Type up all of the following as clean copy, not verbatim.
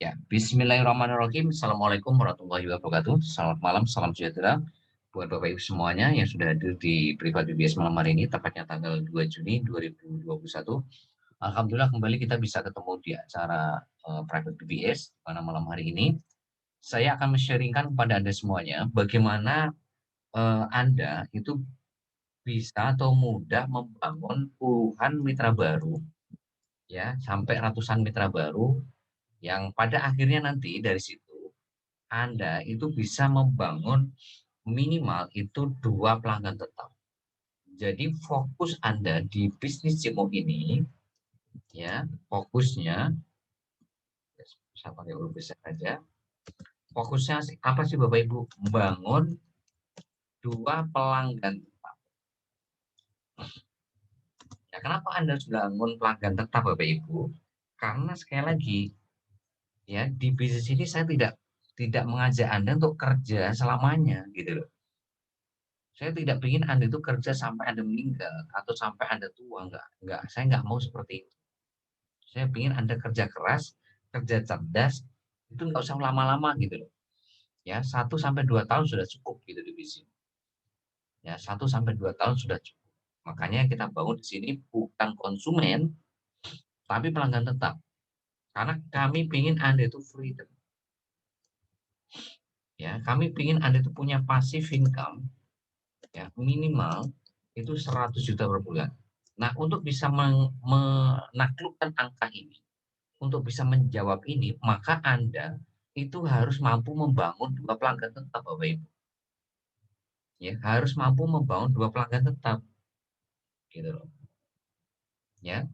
Ya, Bismillahirrahmanirrahim. Assalamualaikum warahmatullahi wabarakatuh. Selamat malam, salam sejahtera buat Bapak Ibu semuanya yang sudah hadir di Privat BBS malam hari ini, tepatnya tanggal 2 Juni 2021. Alhamdulillah kembali kita bisa ketemu di acara Private BBS pada malam hari ini. Saya akan men-sharingkan kepada Anda semuanya bagaimana Anda itu bisa atau mudah membangun puluhan mitra baru, ya, sampai ratusan mitra baru yang pada akhirnya nanti dari situ Anda itu bisa membangun minimal itu 2 pelanggan tetap. Jadi fokus Anda di bisnis Cimo ini, ya, fokusnya, saya pakai huruf besar aja, fokusnya apa sih Bapak Ibu? Membangun 2 pelanggan tetap. Ya, kenapa Anda harus bangun pelanggan tetap Bapak Ibu? Karena sekali lagi, ya, di bisnis ini saya tidak mengajak Anda untuk kerja selamanya, gitu loh. Saya tidak ingin Anda itu kerja sampai Anda meninggal atau sampai Anda tua, enggak. Saya enggak mau seperti itu. Saya ingin Anda kerja keras, kerja cerdas, itu enggak usah lama-lama gitu loh. Ya, 1 sampai 2 tahun sudah cukup gitu di bisnis. Ya, 1 sampai 2 tahun sudah cukup. Makanya kita bangun di sini bukan konsumen, tapi pelanggan tetap. Karena kami ingin Anda itu freedom. Ya, kami ingin Anda itu punya passive income, ya, minimal itu 100 juta per bulan. Nah, untuk bisa menaklukkan angka ini, untuk bisa menjawab ini, maka Anda itu harus mampu membangun 2 pelanggan tetap, Bapak Ibu. Ya, harus mampu membangun 2 pelanggan tetap, gitu loh. Ya,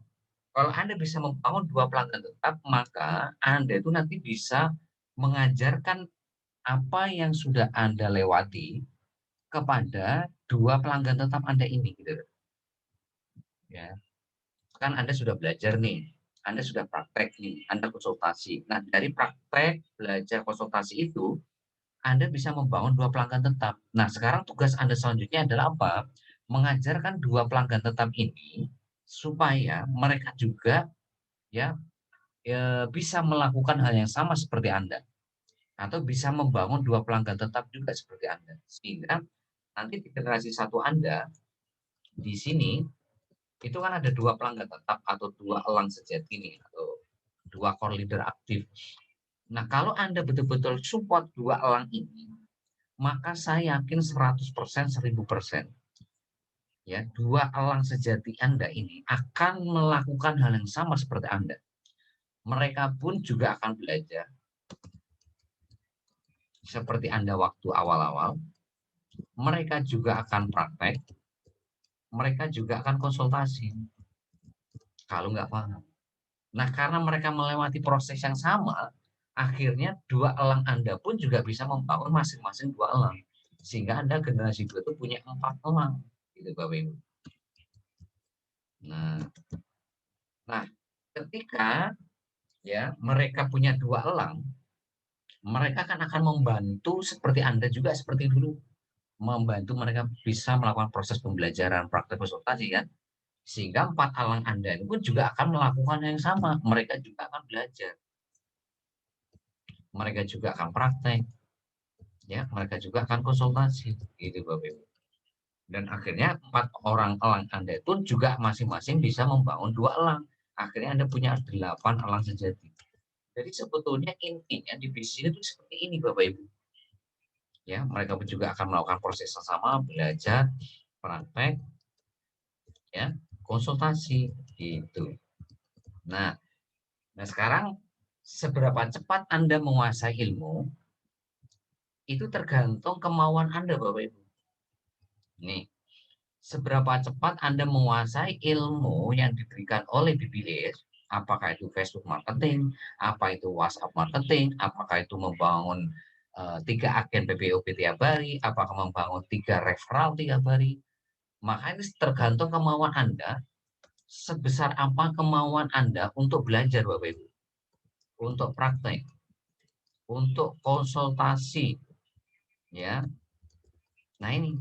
kalau Anda bisa membangun 2 pelanggan tetap, maka Anda itu nanti bisa mengajarkan apa yang sudah Anda lewati kepada 2 pelanggan tetap Anda ini, gitu loh. Ya, kan Anda sudah belajar nih, Anda sudah praktek nih, Anda konsultasi. Nah, dari praktek, belajar, konsultasi itu, Anda bisa membangun 2 pelanggan tetap. Nah, sekarang tugas Anda selanjutnya adalah apa? Mengajarkan 2 pelanggan tetap ini supaya mereka juga, ya, bisa melakukan hal yang sama seperti Anda, atau bisa membangun 2 pelanggan tetap juga seperti Anda. Sehingga nanti di generasi satu Anda di sini itu kan ada 2 pelanggan tetap atau 2 elang sejati nih, atau 2 core leader aktif. Nah, kalau Anda betul-betul support 2 elang ini, maka saya yakin 100%, 1000%, ya, 2 elang sejati Anda ini akan melakukan hal yang sama seperti Anda. Mereka pun juga akan belajar seperti Anda waktu awal-awal. Mereka juga akan praktek, mereka juga akan konsultasi kalau nggak paham. Nah, karena mereka melewati proses yang sama, akhirnya 2 elang Anda pun juga bisa membangun masing-masing 2 elang. Sehingga Anda generasi 2 itu punya 4 elang. Gitu, Bapak Ibu. Nah, ketika, ya, mereka punya 2 elang, mereka akan membantu seperti Anda juga seperti dulu. Membantu mereka bisa melakukan proses pembelajaran, praktek, konsultasi, kan? Sehingga 4 elang Anda itu pun juga akan melakukan yang sama. Mereka juga akan belajar. Mereka juga akan praktek. Ya, mereka juga akan konsultasi. Gitu, Bapak Ibu. Dan akhirnya 4 elang Anda itu juga masing-masing bisa membangun 2 elang. Akhirnya Anda punya 8 elang sejati. Jadi sebetulnya intinya di bisnis itu seperti ini, Bapak Ibu. Ya, mereka pun juga akan melakukan proses yang sama, belajar, praktek, ya, konsultasi, gitu. Nah, sekarang seberapa cepat Anda menguasai ilmu itu tergantung kemauan Anda, Bapak Ibu. Nih, seberapa cepat Anda menguasai ilmu yang diberikan oleh BBS, apakah itu Facebook marketing, apa itu WhatsApp marketing, apakah itu membangun 3 agen PPOP tiap hari, apakah membangun 3 referral tiap hari. Maka ini tergantung kemauan Anda, sebesar apa kemauan Anda untuk belajar, Bapak Ibu, untuk praktek, untuk konsultasi, ya. Nah, ini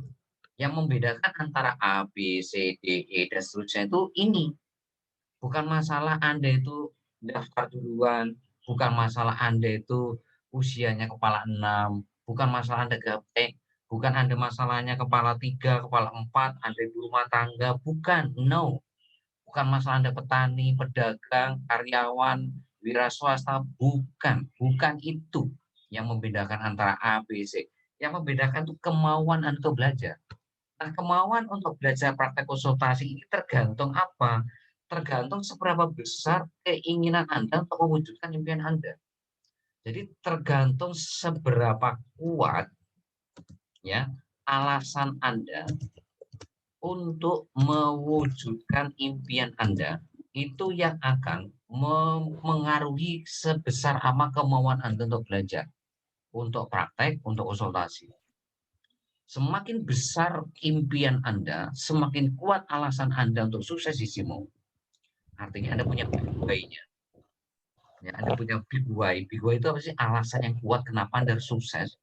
yang membedakan antara A, B, C, D, E, dan seterusnya itu ini. Bukan masalah Anda itu daftar duluan, bukan masalah Anda itu usianya kepala 6, bukan masalah Anda gaptek, bukan Anda masalahnya kepala 3, kepala 4, Anda ibu rumah tangga, bukan, no. Bukan masalah Anda petani, pedagang, karyawan, wira swasta, bukan itu yang membedakan antara A, B, C. Yang membedakan itu kemauan Anda untuk belajar. Nah, kemauan untuk belajar praktek konsultasi ini tergantung apa? Tergantung seberapa besar keinginan Anda untuk mewujudkan impian Anda. Jadi tergantung seberapa kuat ya alasan Anda untuk mewujudkan impian Anda, itu yang akan mengaruhi sebesar apa kemauan Anda untuk belajar, untuk praktek, untuk konsultasi. Semakin besar impian Anda, semakin kuat alasan Anda untuk sukses di SIMO. Artinya Anda punya big why-nya. Ya, Anda punya big why. Big why itu apa sih? Alasan yang kuat kenapa Anda harus sukses.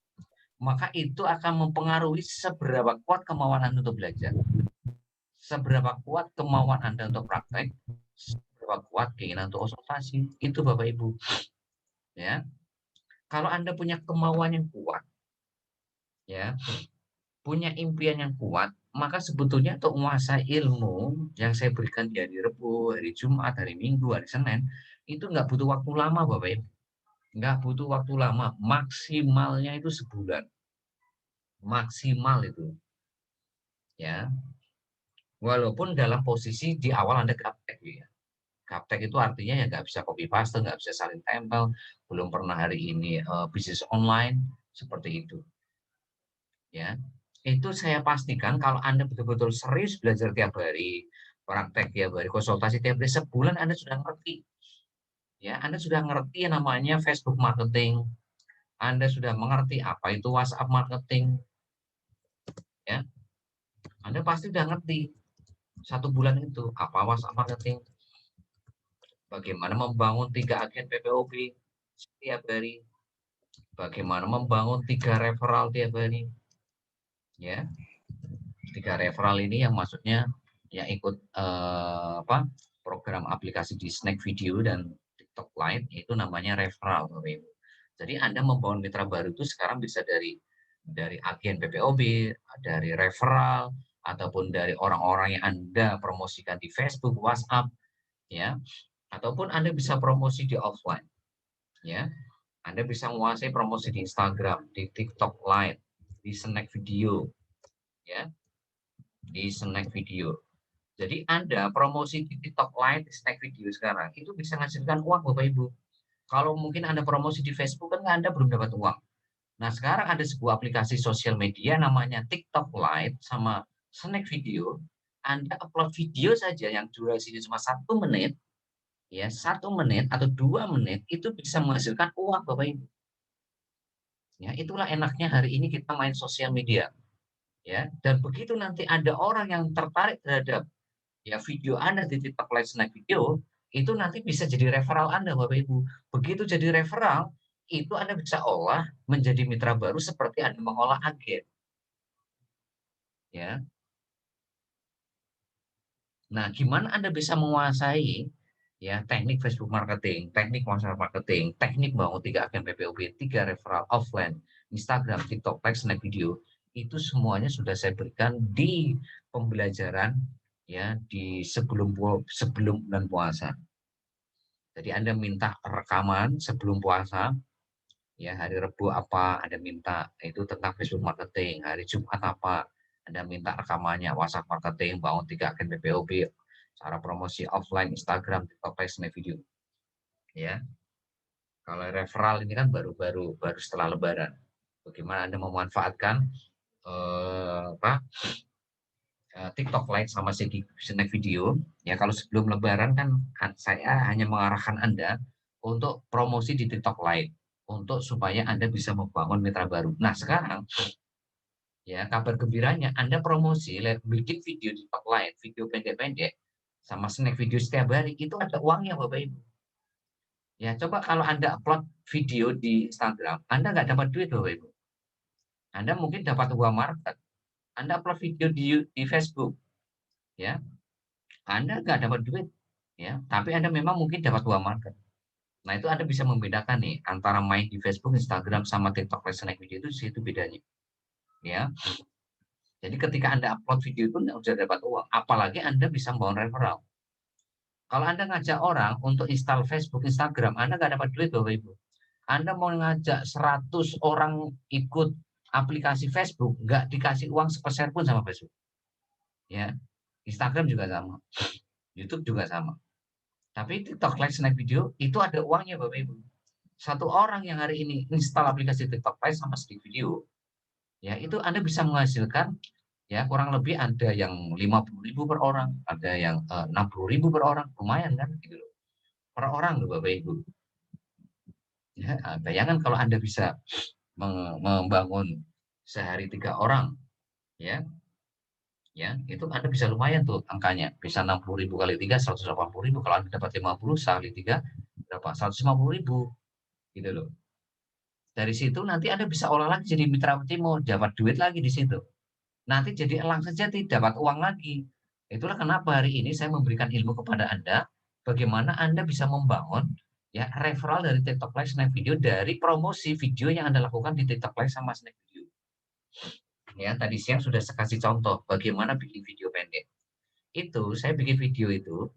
Maka itu akan mempengaruhi seberapa kuat kemauan Anda untuk belajar. Seberapa kuat kemauan Anda untuk praktek, seberapa kuat keinginan untuk konsultasi. Itu Bapak Ibu. Ya. Kalau Anda punya kemauan yang kuat, ya, punya impian yang kuat, maka sebetulnya untuk menguasai ilmu yang saya berikan di hari Rabu, hari Jumat, hari Minggu, hari Senin, itu nggak butuh waktu lama, Bapak Ibu. Nggak butuh waktu lama, maksimalnya itu sebulan. Maksimal itu. Ya. Walaupun dalam posisi di awal Anda gaptek, ya. Gaptek itu artinya ya nggak bisa copy paste, nggak bisa saling tempel, belum pernah hari ini bisnis online, seperti itu. Ya, itu saya pastikan kalau Anda betul-betul serius belajar tiap hari, praktek tiap hari, konsultasi tiap hari, sebulan Anda sudah ngerti. Ya, Anda sudah ngerti yang namanya Facebook marketing, Anda sudah mengerti apa itu WhatsApp marketing, ya. Anda pasti sudah ngerti 1 bulan itu apa WhatsApp marketing, bagaimana membangun 3 agen PPOB setiap hari, bagaimana membangun 3 referral tiap hari, ya. 3 referral ini yang maksudnya yang ikut program aplikasi di Snack Video dan TikTok Lite itu namanya referral, Bapak Ibu. Jadi Anda membangun mitra baru itu sekarang bisa dari agen PPOB, dari referral, ataupun dari orang-orang yang Anda promosikan di Facebook, WhatsApp, ya, ataupun Anda bisa promosi di offline, ya. Anda bisa menguasai promosi di Instagram, di TikTok Lite, di Snack Video, ya, di Snack Video. Jadi Anda promosi di TikTok Lite, di Snack Video sekarang, itu bisa menghasilkan uang Bapak Ibu. Kalau mungkin Anda promosi di Facebook kan Anda belum dapat uang. Nah sekarang ada sebuah aplikasi sosial media namanya TikTok Lite sama Snack Video. Anda upload video saja yang durasinya cuma 1 menit, ya 1 menit atau 2 menit itu bisa menghasilkan uang Bapak Ibu. Ya itulah enaknya hari ini kita main sosial media. Ya dan begitu nanti ada orang yang tertarik terhadap ya video Anda di TikTok Live Snack Video, itu nanti bisa jadi referral Anda Bapak Ibu. Begitu jadi referral, itu Anda bisa olah menjadi mitra baru seperti Anda mengolah agen. Ya. Nah, gimana Anda bisa menguasai ya teknik Facebook marketing, teknik WhatsApp marketing, teknik bangun 3 agen PPOB, 3 referral offline, Instagram, TikTok, Live Snack Video, itu semuanya sudah saya berikan di pembelajaran ya di sebelum bulan puasa. Jadi Anda minta rekaman sebelum puasa, ya hari Rabu apa, Anda minta itu tentang Facebook marketing, hari Jumat apa, Anda minta rekamannya, WhatsApp marketing, bangun 3 agen PPOB, cara promosi offline, Instagram, TikTok, Live Video. Ya, kalau referral ini kan baru setelah Lebaran. Bagaimana Anda memanfaatkan TikTok Lite sama Snack Video. Ya kalau sebelum Lebaran kan saya hanya mengarahkan Anda untuk promosi di TikTok Lite untuk supaya Anda bisa membangun mitra baru. Nah sekarang ya kabar gembiranya Anda promosi bikin video di TikTok Lite, video pendek-pendek sama Snack Video setiap hari itu ada uangnya Bapak Ibu. Ya coba kalau Anda upload video di Instagram, Anda nggak dapat duit Bapak Ibu. Anda mungkin dapat uang market. Anda upload video di Facebook, ya Anda nggak dapat duit, ya, tapi Anda memang mungkin dapat uang market. Nah, itu Anda bisa membedakan nih antara main di Facebook, Instagram, sama TikTok Live Snack Video itu situ bedanya. Ya. Jadi ketika Anda upload video itu sudah dapat uang, apalagi Anda bisa membangun referral. Kalau Anda ngajak orang untuk install Facebook, Instagram, Anda nggak dapat duit, Bapak Ibu. Anda mau ngajak 100 orang ikut aplikasi Facebook, nggak dikasih uang sepeser pun sama Facebook. Ya, Instagram juga sama, YouTube juga sama. Tapi TikTok Live Snack Video itu ada uangnya, Bapak Ibu. Satu orang yang hari ini install aplikasi TikTok Live sama Snack Video, ya itu Anda bisa menghasilkan ya kurang lebih ada yang 50.000 per orang, ada yang 60.000 per orang, lumayan kan gitu loh. Per orang loh Bapak Ibu. Ya, bayangkan kalau Anda bisa membangun sehari 3 orang, ya, itu Anda bisa lumayan tuh angkanya, bisa 60.000 kali 3, 180.000. Kalau Anda dapat 50 kali 3, berapa? 150.000, gitu loh. Dari situ nanti Anda bisa olah lagi jadi mitra Cimo, dapat duit lagi di situ. Nanti jadi elang sejati, dapat uang lagi. Itulah kenapa hari ini saya memberikan ilmu kepada Anda, bagaimana Anda bisa membangun ya referral dari TikTok Live Snack Video dari promosi video yang Anda lakukan di TikTok Live sama Snack Video. Ya, tadi siang sudah saya kasih contoh bagaimana bikin video pendek. Itu saya bikin video itu,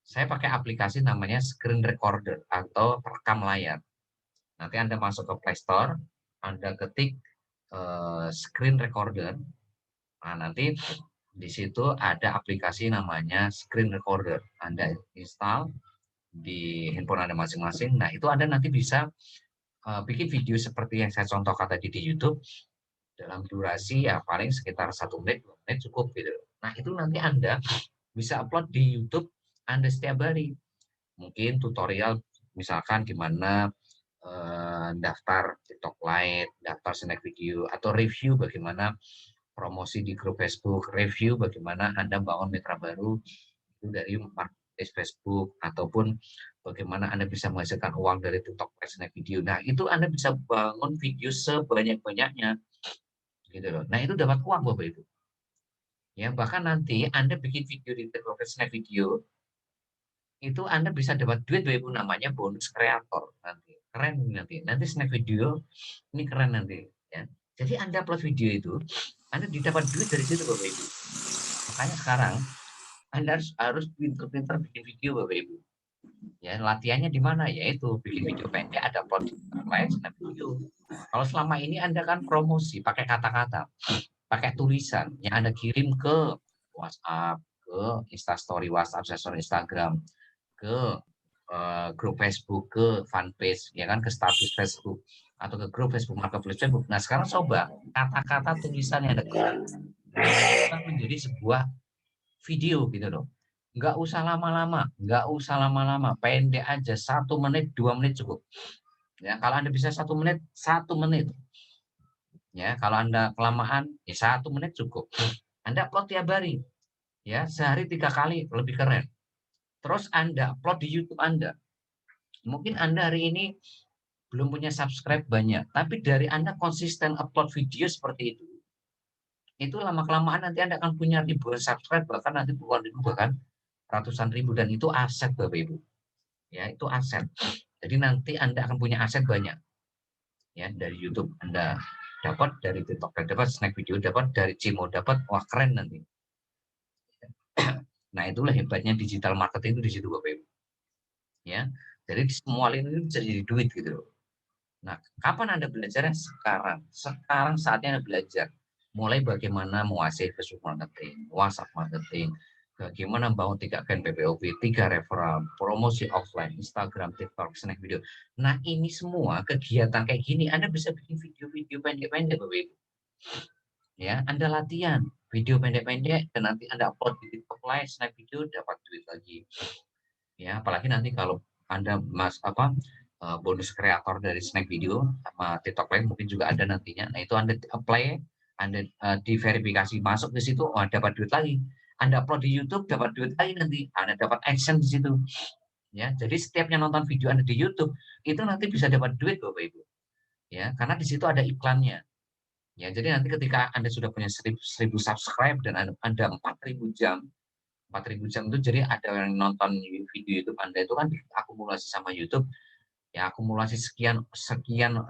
saya pakai aplikasi namanya Screen Recorder atau perekam layar. Nanti Anda masuk ke Play Store, Anda ketik Screen Recorder. Nah, nanti di situ ada aplikasi namanya Screen Recorder. Anda install di handphone Anda masing-masing. Nah, itu Anda nanti bisa bikin video seperti yang saya contohkan tadi di YouTube dalam durasi ya paling sekitar 1 menit, 2 menit cukup gitu. Nah, itu nanti Anda bisa upload di YouTube Anda setiap hari. Mungkin tutorial misalkan gimana daftar TikTok Lite, daftar Snack Video, atau review bagaimana promosi di grup Facebook, review bagaimana Anda bangun mitra baru itu dari marketplace Facebook, ataupun bagaimana Anda bisa menghasilkan uang dari TikTok Snack Video. Nah, itu Anda bisa bangun video sebanyak-banyaknya gitu loh. Nah, itu dapat uang Bapak Ibu. Ya, bahkan nanti Anda bikin video di TikTok Snack Video itu Anda bisa dapat duit Bapak Ibu, namanya bonus kreator nanti. Keren nanti. Nanti Snack Video ini keren nanti ya. Jadi Anda upload video itu, Anda didapat duit dari situ Bapak Ibu. Makanya sekarang Anda harus pintar-pintar bikin video Bapak Ibu. Ya, latihannya di mana? Yaitu bikin video pendek, ada upload di lain, Snack Video. Kalau selama ini Anda kan promosi pakai kata-kata, pakai tulisan yang Anda kirim ke WhatsApp, ke Instastory WhatsApp, Instastory Instagram, ke grup Facebook, ke fanpage, ya kan, ke status Facebook, atau ke grup Facebook Marketplace Facebook. Nah, sekarang coba kata-kata tulisan yang ada menjadi sebuah video gitu loh. Nggak usah lama-lama, pendek aja, 1 menit, 2 menit cukup. Ya, kalau Anda bisa 1 menit, 1 menit. Ya, kalau Anda kelamaan, ya 1 menit cukup. Anda upload tiap hari, ya sehari 3 kali, lebih keren. Terus Anda upload di YouTube Anda. Mungkin Anda hari ini belum punya subscribe banyak, tapi dari Anda konsisten upload video seperti itu lama-kelamaan nanti Anda akan punya ribuan subscribe, bahkan nanti puluhan ribu, bahkan ratusan ribu, dan itu aset Bapak Ibu. Ya, itu aset. Jadi nanti Anda akan punya aset banyak. Ya, dari YouTube Anda dapat, dari TikTok dapat, Snack Video dapat, dari Cimo dapat, wah keren nanti. Nah, itulah hebatnya digital marketing itu di situ Bapak Ibu. Ya. Jadi semua ini bisa jadi duit gitu loh. Nah, kapan Anda belajarnya? Sekarang. Sekarang saatnya Anda belajar. Mulai bagaimana menguasai Facebook marketing, WhatsApp marketing, bagaimana membangun 3 campaign PPOV, 3 referral, promosi offline, Instagram, TikTok, Snack Video. Nah, ini semua kegiatan kayak gini Anda bisa bikin video-video pendek-pendek Bapak Ibu. Ya, Anda latihan video pendek-pendek dan nanti Anda upload di TikTok Live, Snack Video, dapat duit lagi. Ya, apalagi nanti kalau Anda bonus kreator dari Snack Video sama TikTok Live mungkin juga ada nantinya. Nah, itu Anda apply, Anda diverifikasi masuk ke situ, dapat duit lagi. Anda upload di YouTube, dapat duit lagi nanti. Anda dapat action di situ. Ya, jadi setiapnya nonton video Anda di YouTube, itu nanti bisa dapat duit Bapak Ibu. Ya, karena di situ ada iklannya. Ya, jadi nanti ketika Anda sudah punya 1.000 subscribe dan Anda 4.000 jam, 4.000 jam itu jadi ada yang nonton video YouTube Anda itu kan diakumulasi sama YouTube, ya akumulasi sekian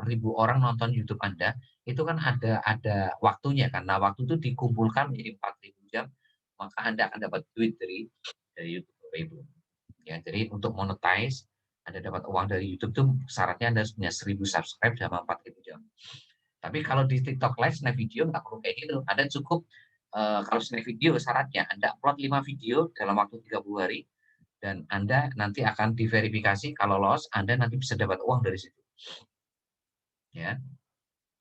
ribu orang nonton YouTube Anda, itu kan ada waktunya kan. Nah, waktu itu dikumpulkan menjadi 4.000 jam, maka Anda akan dapat duit dari YouTube Bapak Ibu. Ya, jadi untuk monetize, Anda dapat uang dari YouTube tuh syaratnya Anda harus punya 1.000 subscribe selama 4.000 jam. Tapi kalau di TikTok Live, snap video nggak perlu kayak gitu. Anda cukup kalau snap video syaratnya Anda upload 5 video dalam waktu 30 hari, dan Anda nanti akan diverifikasi. Kalau lolos, Anda nanti bisa dapat uang dari situ. Ya.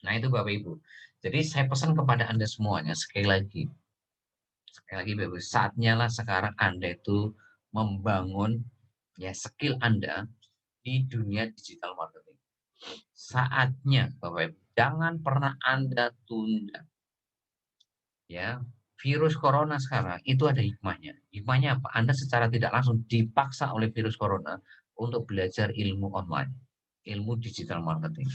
Nah, itu Bapak Ibu. Jadi saya pesan kepada Anda semuanya sekali lagi Bapak Ibu, saatnya lah sekarang Anda itu membangun ya skill Anda di dunia digital marketing. Saatnya Bapak Ibu, jangan pernah Anda tunda. Ya, virus corona sekarang itu ada hikmahnya. Hikmahnya apa? Anda secara tidak langsung dipaksa oleh virus corona untuk belajar ilmu online, ilmu digital marketing.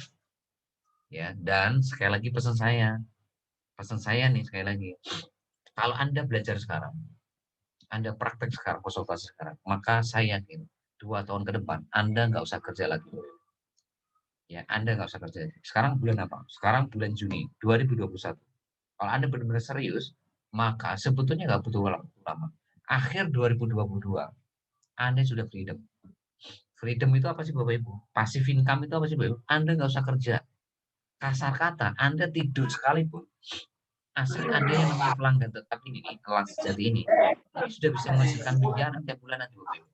Ya, dan sekali lagi pesan saya nih sekali lagi, kalau Anda belajar sekarang, Anda praktek sekarang, konsultasi sekarang, maka saya yakin 2 tahun ke depan Anda nggak usah kerja lagi. Ya, Anda nggak usah kerja. Sekarang bulan apa? Sekarang bulan Juni 2021. Kalau Anda benar-benar serius, maka sebetulnya nggak butuh waktu lama. Akhir 2022, Anda sudah freedom. Freedom itu apa sih Bapak Ibu? Passive income itu apa sih Bapak Ibu? Anda nggak usah kerja. Kasar kata, Anda tidur sekalipun, aset Anda yang namanya pelanggan tetap ini, elang sejati ini sudah bisa menghasilkan miliaran tiap bulan nanti Bapak Ibu.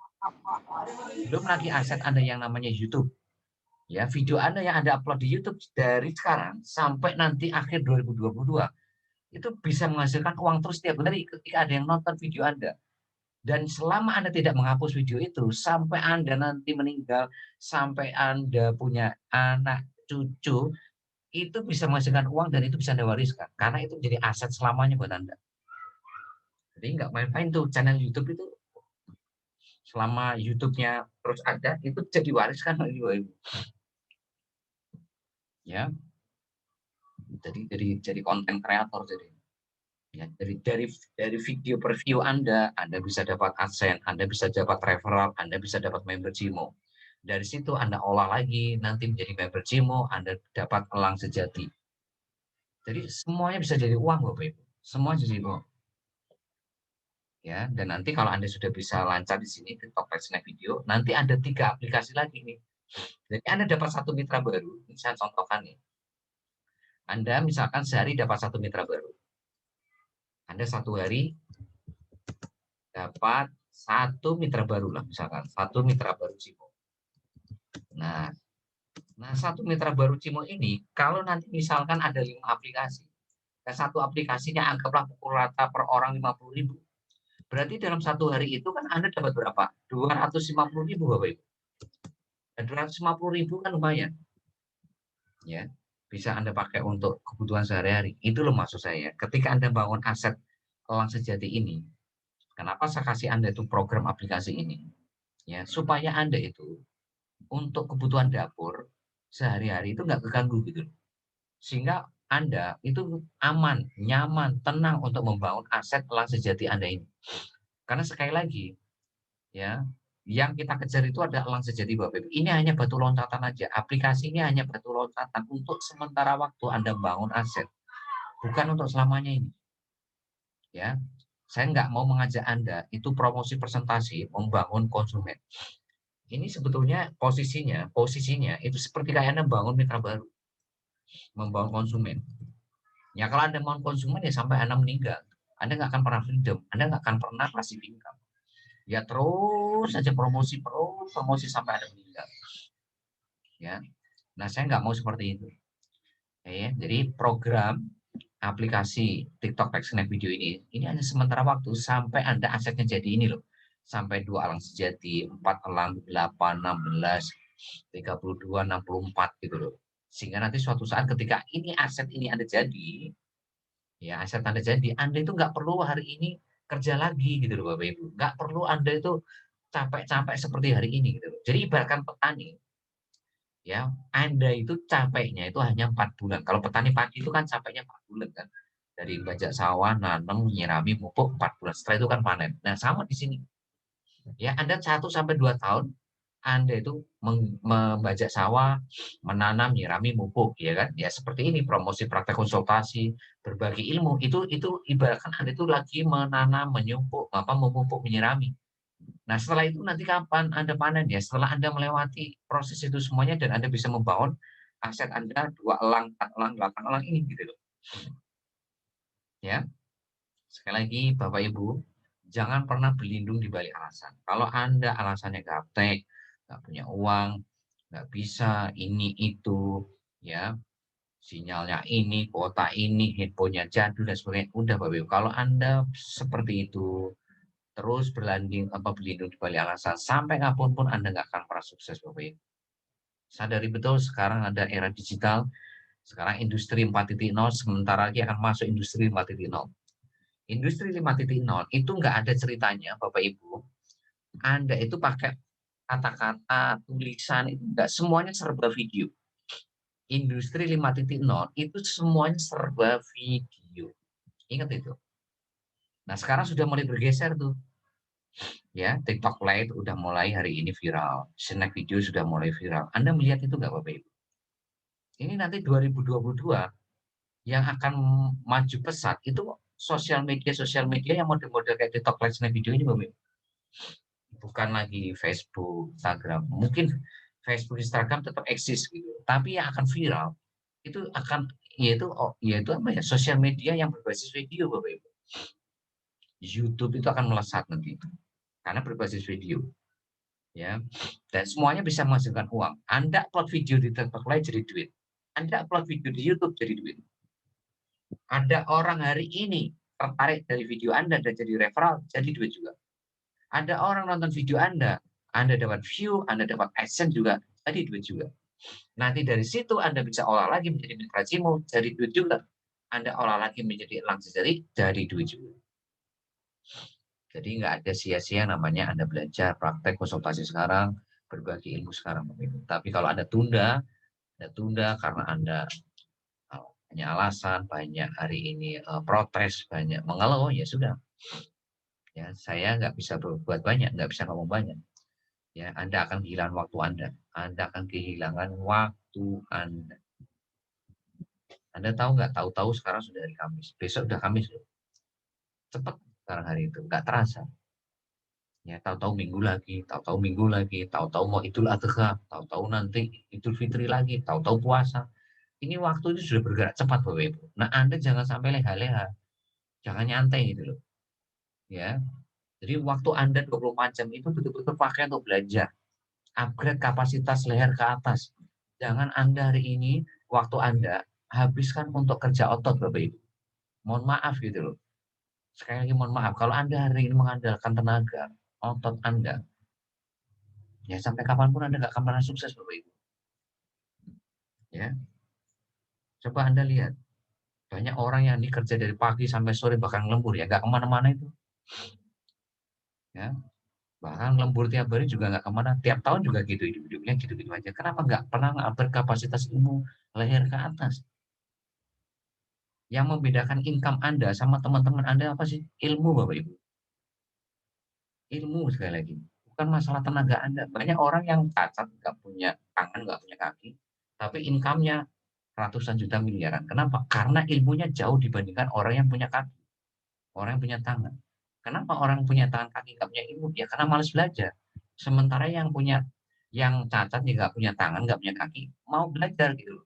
Belum lagi aset Anda yang namanya YouTube. Ya, video Anda yang Anda upload di YouTube dari sekarang sampai nanti akhir 2022 itu bisa menghasilkan uang terus setiap hari ketika ada yang nonton video Anda. Dan selama Anda tidak menghapus video itu, sampai Anda nanti meninggal, sampai Anda punya anak, cucu, itu bisa menghasilkan uang dan itu bisa Anda wariskan. Karena itu menjadi aset selamanya buat Anda. Jadi nggak main-main tuh channel YouTube itu, selama YouTube-nya terus ada, itu jadi wariskan lagi, Ibu. Ya, jadi konten kreator jadi. Ya, dari video per view Anda bisa dapat AdSense, Anda bisa dapat referral, Anda bisa dapat member Cimo. Dari situ Anda olah lagi, nanti menjadi member Cimo, Anda dapat elang sejati. Jadi semuanya bisa jadi uang Bapak Ibu. Semua jadi uang. Ya, dan nanti kalau Anda sudah bisa lancar di sini TikTok Snap Video, nanti ada 3 aplikasi lagi nih. Jadi Anda dapat 1 mitra baru, ini saya contohkan nih. Anda misalkan sehari dapat 1 mitra baru. Anda 1 hari dapat 1 mitra baru lah, misalkan 1 mitra baru Cimo. Nah, 1 mitra baru Cimo ini, kalau nanti misalkan ada 5 aplikasi, dan 1 aplikasinya anggaplah pukul rata per orang 50.000. Berarti dalam 1 hari itu kan Anda dapat berapa? 250.000 Bapak Ibu. Dan 250.000 kan lumayan. Ya, bisa Anda pakai untuk kebutuhan sehari-hari. Itu loh maksud saya. Ketika Anda bangun aset elang sejati ini, kenapa saya kasih Anda itu program aplikasi ini? Ya, supaya Anda itu untuk kebutuhan dapur sehari-hari itu nggak keganggu gitu. Sehingga Anda itu aman, nyaman, tenang untuk membangun aset elang sejati Anda ini. Karena sekali lagi, ya, yang kita kejar itu ada elang sejati Bapak Ibu. Ini hanya batu loncatan aja. Aplikasi ini hanya batu loncatan untuk sementara waktu Anda bangun aset. Bukan untuk selamanya ini. Ya, saya nggak mau mengajak Anda itu promosi presentasi membangun konsumen. Ini sebetulnya posisinya itu seperti kayak Anda bangun mitra baru, membangun konsumen. Ya kalau Anda mau konsumen ya sampai Anda meninggal, Anda nggak akan pernah freedom, Anda nggak akan pernah passive income. Ya terus saja promosi sampai Anda meninggal. Ya, nah saya nggak mau seperti itu. Ya, jadi program aplikasi TikTok Snap Video ini hanya sementara waktu sampai Anda asetnya jadi ini loh. Sampai 2 elang sejati, 4 elang, 8, 16, 32, 64 gitu loh. Sehingga nanti suatu saat ketika aset ini Anda jadi, ya aset Anda jadi, Anda itu nggak perlu hari ini kerja lagi gitu loh Bapak Ibu. Nggak perlu Anda itu capek-capek seperti hari ini gitu loh. Jadi ibaratkan petani, ya Anda itu capeknya itu hanya 4 bulan. Kalau petani padi itu kan capeknya 4 bulan kan. Dari bajak sawah, nanam, nyirami, pupuk 4 bulan. Setelah itu kan panen. Nah, sama di sini. Ya, Anda 1 sampai 2 tahun Anda itu membajak sawah, menanam, nyirami, pupuk, ya kan? Ya seperti ini promosi praktek konsultasi, berbagi ilmu itu ibaratkan Anda itu lagi menanam, memupuk, menyirami. Nah, setelah itu nanti kapan Anda panen ya? Setelah Anda melewati proses itu semuanya dan Anda bisa membangun aset Anda 2 elang, 4 elang, 8 elang ini gitu loh. Ya. Sekali lagi Bapak Ibu, jangan pernah berlindung di balik alasan. Kalau Anda alasannya gaptek, nggak punya uang, nggak bisa, ini itu, ya, sinyalnya ini, kuota ini, handphonenya jadul dan sebagainya. Udah Bapak Ibu, kalau Anda seperti itu, terus berlindung di balik alasan, sampai kapanpun Anda nggak akan pernah sukses Bapak Ibu. Sadari betul sekarang ada era digital, sekarang industri 4.0, sementara lagi akan masuk industri 5.0. Industri 5.0 itu nggak ada ceritanya Bapak Ibu, Anda itu pakai kata-kata, tulisan, itu nggak, semuanya serba video. Industri 5.0 itu semuanya serba video. Ingat itu. Nah, sekarang sudah mulai bergeser tuh. Ya, TikTok Lite udah mulai hari ini viral. Snack video sudah mulai viral. Anda melihat itu nggak Bapak Ibu? Ini nanti 2022 yang akan maju pesat itu sosial media yang model-model kayak TikTok Lite Snack video ini Bapak Ibu. Bukan lagi Facebook, Instagram. Mungkin Facebook, Instagram tetap eksis gitu. Tapi yang akan viral itu akan yaitu apa ya? Sosial media yang berbasis video Bapak Ibu. YouTube itu akan melesat nanti itu karena berbasis video. Ya. Dan semuanya bisa menghasilkan uang. Anda upload video di TikTok Live jadi duit. Anda upload video di YouTube jadi duit. Ada orang hari ini tertarik dari video Anda dan jadi referral, jadi duit juga. Ada orang nonton video Anda dapat view, Anda dapat AdSense juga, jadi duit juga. Nanti dari situ Anda bisa olah lagi menjadi mitra Cimo, jadi duit juga. Anda olah lagi menjadi elang sejari, jadi duit juga. Jadi nggak ada sia-sia namanya Anda belajar, praktek, konsultasi sekarang, berbagi ilmu sekarang. Tapi kalau Anda tunda karena Anda banyak alasan, banyak hari ini protes, banyak mengeluh, ya sudah. Ya, saya nggak bisa berbuat banyak, nggak bisa ngomong banyak. Ya, Anda akan kehilangan waktu Anda. Anda akan kehilangan waktu Anda. Anda tahu nggak? Tahu-tahu sekarang sudah hari Kamis. Besok sudah Kamis loh. Cepat sekarang hari itu, nggak terasa. Ya, tahu-tahu minggu lagi, tahu-tahu minggu lagi, tahu-tahu mau Idul Adha, tahu-tahu nanti Idul Fitri lagi, tahu-tahu puasa. Ini waktu itu sudah bergerak cepat Bapak Ibu. Nah, Anda jangan sampai leha-leha. Jangan nyantai gitu loh. Ya. Jadi waktu Anda 24 jam itu betul-betul pakai untuk belajar. Upgrade kapasitas leher ke atas. Jangan Anda hari ini waktu Anda habiskan untuk kerja otot Bapak Ibu. Mohon maaf gitu loh. Sekali lagi mohon maaf, kalau Anda hari ini mengandalkan tenaga otot Anda, ya sampai kapanpun Anda nggak akan pernah sukses Bapak Ibu. Ya, coba Anda lihat, banyak orang yang ini kerja dari pagi sampai sore bahkan lembur ya, nggak kemana-mana itu. Ya, bahkan lembur tiap hari juga nggak kemana, tiap tahun juga gitu hidupnya gitu-gitu aja. Kenapa nggak pernah upgrade kapasitas ilmu leher ke atas? Yang membedakan income Anda sama teman-teman Anda apa sih? Ilmu Bapak Ibu. Ilmu sekali lagi. Bukan masalah tenaga Anda. Banyak orang yang cacat, nggak punya tangan, nggak punya kaki, tapi income-nya ratusan juta miliaran. Kenapa? Karena ilmunya jauh dibandingkan orang yang punya kaki, orang yang punya tangan. Kenapa orang yang punya tangan kaki nggak punya ilmu? Ya karena malas belajar. Sementara yang cacat, nggak punya tangan, nggak punya kaki, mau belajar gitu.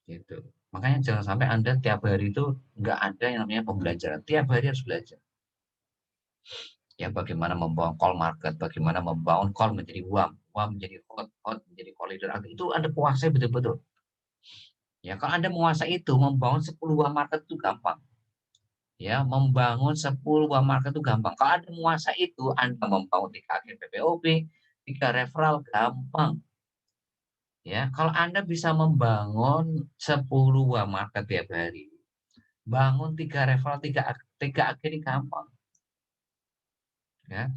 Gitu. Makanya jangan sampai Anda tiap hari itu nggak ada yang namanya pembelajaran. Tiap hari harus belajar. Ya, bagaimana membangun call market, bagaimana membangun call menjadi uang, uang menjadi hot, hot menjadi call leader. Itu Anda kuasai betul-betul. Ya, kalau Anda menguasai itu, membangun 10 uang market itu gampang. Ya, membangun 10 uang market itu gampang. Kalau Anda menguasai itu, Anda membangun 3 agen PPOP, 3 referral, gampang. Ya, kalau Anda bisa membangun 10 uang market tiap hari, bangun 3 referral, 3 agen ini gampang. Ya,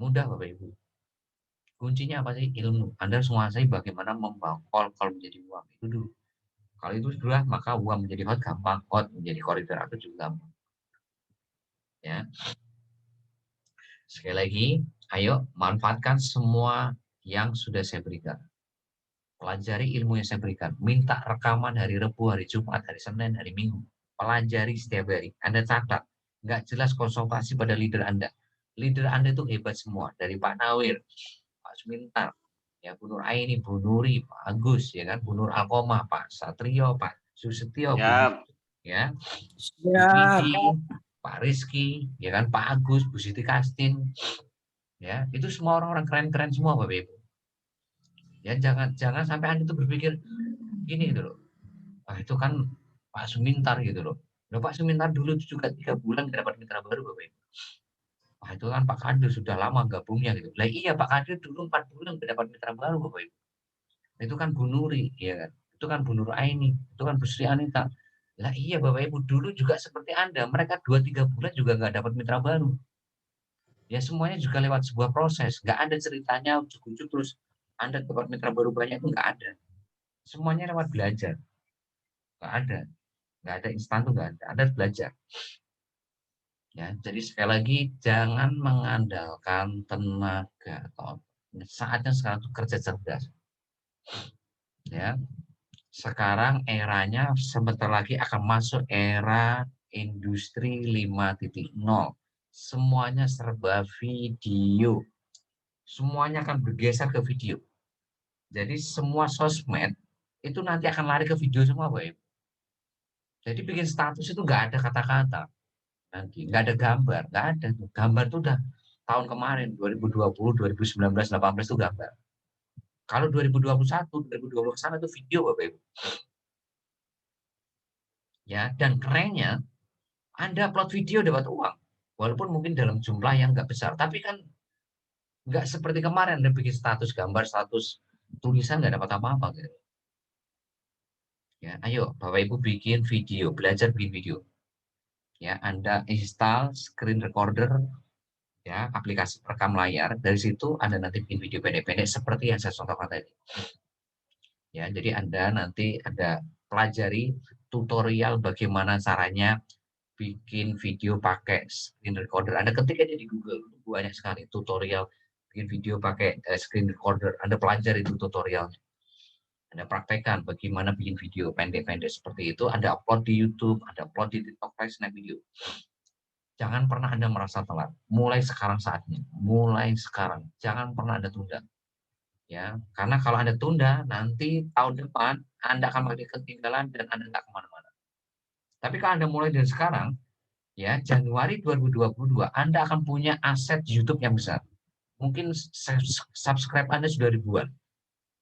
mudah Bapak Ibu. Kuncinya apa sih? Ilmu. Anda harus menguasai bagaimana membangun call menjadi uang. Itu dulu. Kalau itu sudah, maka uang menjadi hot gampang, hot menjadi koridor itu juga gampang. Ya. Sekali lagi, ayo manfaatkan semua yang sudah saya berikan. Pelajari ilmu yang saya berikan. Minta rekaman hari Rabu, hari Jumat, hari Senin, hari Minggu. Pelajari setiap hari. Anda catat. Nggak jelas konsultasi pada leader Anda. Leader Anda itu hebat semua. Dari Pak Nawir, Pak Sumintar, ya Bu Nur Aini, Bu Nuri, Pak Agus, ya kan, Bu Nur Alkomah, Pak Satrio, Pak Susetio, Bu Siap. ya, Bu Siap. Didi, Pak Rizky, ya kan, Pak Agus, Bu Siti Kastin, ya, itu semua orang-orang keren-keren semua, Bapak Ibu. Ya, jangan sampai Anda itu berpikir gini gitu loh. Ah, itu kan Pak Sumintar gitu loh. Loh, Pak Sumintar dulu juga 3 bulan dapat mitra baru, Bapak Ibu. Wah, itu kan Pak Kadir sudah lama gabungnya gitu. Lah iya, Pak Kadir dulu 4 bulan dapat mitra baru, Bapak Ibu. Itu kan Bu Nuri, ya kan. Itu kan Bu Nur Aini, itu kan Bu Sri Anita. Lah iya, Bapak Ibu, dulu juga seperti Anda, mereka 2-3 bulan juga nggak dapat mitra baru. Ya semuanya juga lewat sebuah proses, nggak ada ceritanya ujuk-ujuk terus Anda dapat mitra baru banyak, itu nggak ada. Semuanya lewat belajar, nggak ada instan tuh nggak ada. Anda harus belajar. Ya, jadi sekali lagi jangan mengandalkan tenaga. Saatnya sekarang itu kerja cerdas. Ya, sekarang eranya sebentar lagi akan masuk era industri 5.0. Semuanya serba video. Semuanya akan bergeser ke video. Jadi semua sosmed itu nanti akan lari ke video semua, Pak. Jadi bikin status itu nggak ada kata-kata. Nanti nggak ada gambar, nggak ada tuh. Gambar tuh udah tahun kemarin 2020, 2019, 18 itu gambar. Kalau 2021, 2020 ke sana itu video, Bapak Ibu. Ya, dan kerennya Anda upload video dapat uang. Walaupun mungkin dalam jumlah yang nggak besar, tapi kan nggak seperti kemarin Anda bikin status gambar, status tulisan nggak dapat apa-apa gitu. Ya, ayo Bapak Ibu bikin video, belajar bikin video. Ya, Anda install screen recorder, ya, aplikasi perekam layar. Dari situ Anda nanti bikin video pendek-pendek seperti yang saya contohkan tadi. Ya, jadi Anda nanti ada pelajari tutorial bagaimana caranya bikin video pakai screen recorder. Anda ketik aja di Google, banyak sekali tutorial bikin video pakai screen recorder. Anda pelajari itu tutorialnya. Anda praktekkan bagaimana bikin video pendek-pendek seperti itu. Anda upload di YouTube, Anda upload di TikTok, Snap Video. Jangan pernah Anda merasa telat. Mulai sekarang saatnya. Mulai sekarang. Jangan pernah Anda tunda. Ya, karena kalau Anda tunda, nanti tahun depan Anda akan makin ketinggalan dan Anda nggak kemana-mana. Tapi kalau Anda mulai dari sekarang, ya Januari 2022, Anda akan punya aset YouTube yang besar. Mungkin subscribe Anda sudah ribuan.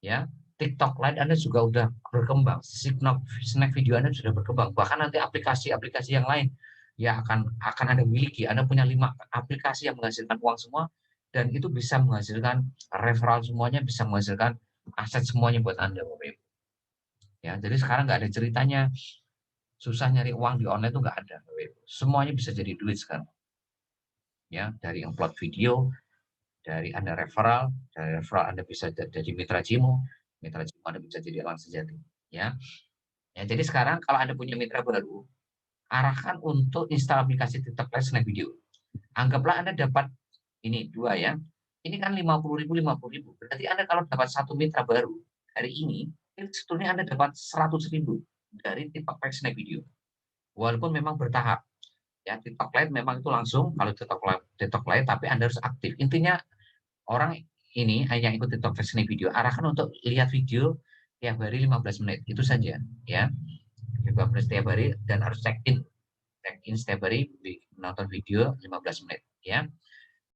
Ya, TikTok Lite Anda juga udah berkembang, snack video Anda sudah berkembang, bahkan nanti aplikasi-aplikasi yang lain ya akan Anda miliki. Anda punya 5 aplikasi yang menghasilkan uang semua, dan itu bisa menghasilkan referral semuanya, bisa menghasilkan aset semuanya buat Anda, Bapak Ibu. Ya, jadi sekarang nggak ada ceritanya susah nyari uang di online itu nggak ada, Bapak Ibu. Semuanya bisa jadi duit sekarang. Ya, dari upload video, dari Anda referral, dari referral Anda bisa jadi mitra Cimo Anda bisa jadi elang sejati. Ya. Ya, jadi sekarang kalau Anda punya mitra baru, arahkan untuk install aplikasi TikTok Live Snap Video. Anggaplah Anda dapat ini 2 ya. Ini kan 50.000, 50.000. Berarti Anda kalau dapat 1 mitra baru hari ini, itu sebetulnya Anda dapat 100.000 dari TikTok Live Snap Video. Walaupun memang bertahap. Ya, TikTok Live memang itu langsung kalau TikTok Live tapi Anda harus aktif. Intinya orang ini hanya ikut TikTok Live video, arahkan untuk lihat video tiap hari 15 menit, itu saja ya. 15 menit setiap hari dan harus check in setiap hari nonton video 15 menit ya.